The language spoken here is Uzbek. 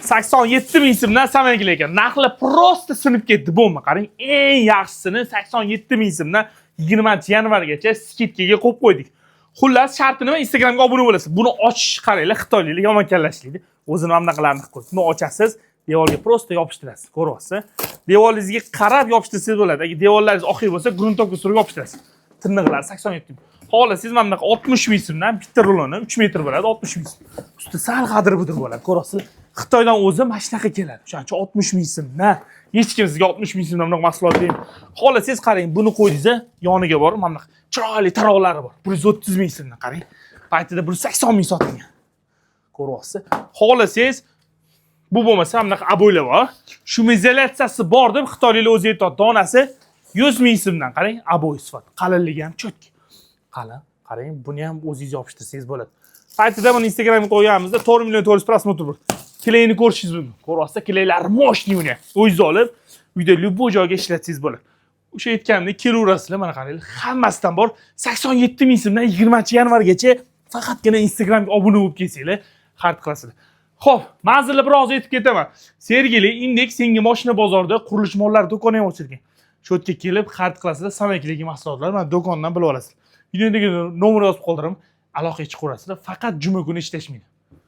87 ming so'mdan samankilar ekan. Narxlar prosta sinib ketdi, bo'lma. Qarang, eng yaxshisini 87 ming so'mdan 20-yanvargacha skidkaga qo'yib qo'ydik. Xullas, sharti nima? Instagramga obuna bo'lasiz. Buni ochish qaranglar, xitoyliklar yomon kallashlaydi. O'zini ham bunaqalarni qilib qo'ydi. Buni ochasiz, devorga prosta yopishtirasiz. Ko'ryapsiz? Devoringizga qarab yopishtirsangiz bo'ladi. Agar devorlaringiz oqib bo'lsa, gruntovka surib yopishtirasiz. Tirnoqlar 87 ming. Xohlasangiz mana bunaqa 60 ming so'mdan bitta ruloni 3 metr bo'ladi, 60 ming so'm. Usti sal g'adir-budir bo'ladi. Ko'ryapsiz? Xitoydan o'zi mana shunaqa keladi. O'shaning uchun 60 ming so'mdan. Hech kim sizga 60 ming so'mdan bunaqa mahsulot bermaydi. Xohlasangiz qarang, buni qo'ydingiz, yoniga borib, mana bunaqa chiroyli taroqlari bor. 130 ming so'mdan qarang. Paytida 180 ming sotilgan. Ko'ryapsiz? Xohlasangiz bu bo'lmasa ham bunaqa aboylar bor. Shumizolyatsiyasi bor deb xitoyliklar o'zi aytadi. Donasi 100 ming so'mdan qarang, aboy sifat. Qalinligi ham chotki. Qalin. Qarang, buni ham o'zingiz yopishtirsangiz bo'ladi. Paytida buni Instagramga qo'yganimizda 4 million 400 prosmotr bor. Klayni ko'rishingiz mumkin. Ko'ryapsiz, klaylar moshni uni. O'zingiz olib, uyda любой joyga ishlatsangiz bo'ladi. O'sha aytganimdek, kelaverasizlar, mana qaranglar, hammasidan bor. 87 ming so'mdan 20-yanvargacha faqatgina Instagramga obuna bo'lib kelsanglar, xarid qilasizlar. Xo'p, manzilni biroz aytib ketaman. Sergeli Indeks yangi mashina bozorida qurilish mollari do'koni ham ochilgan. Shu yerga kelib xarid qilasizlar, samakiligi mahsulotlar mana do'kondan bilib olasizlar. Videodagi nomer yozib qoldiraman, aloqaga chiqaverasizlar. Faqat juma kuni ishlashmaydi.